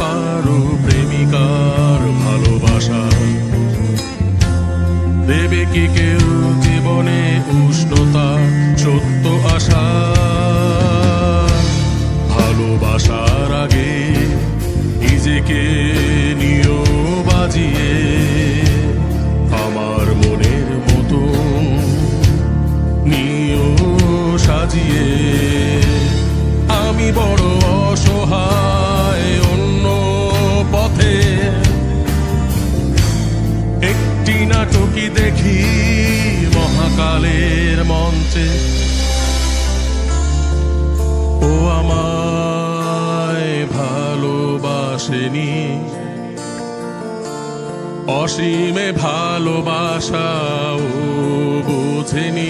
পারো প্রেমিকার ভালোবাসা? দেবে কি কেউ জীবনে উষ্ণতা, সত্য আশা? ভালোবাসার আগে নিজেকে নিও বাজিয়ে, আমার মনের মতো নিও সাজিয়ে। আমি বড় অসহায় অন্য পথে, একটি নাটকই দেখি মহাকালের মঞ্চে। ও আমায় ভালোবাসেনি, অসীমে ভালোবাসাও বোঝেনি।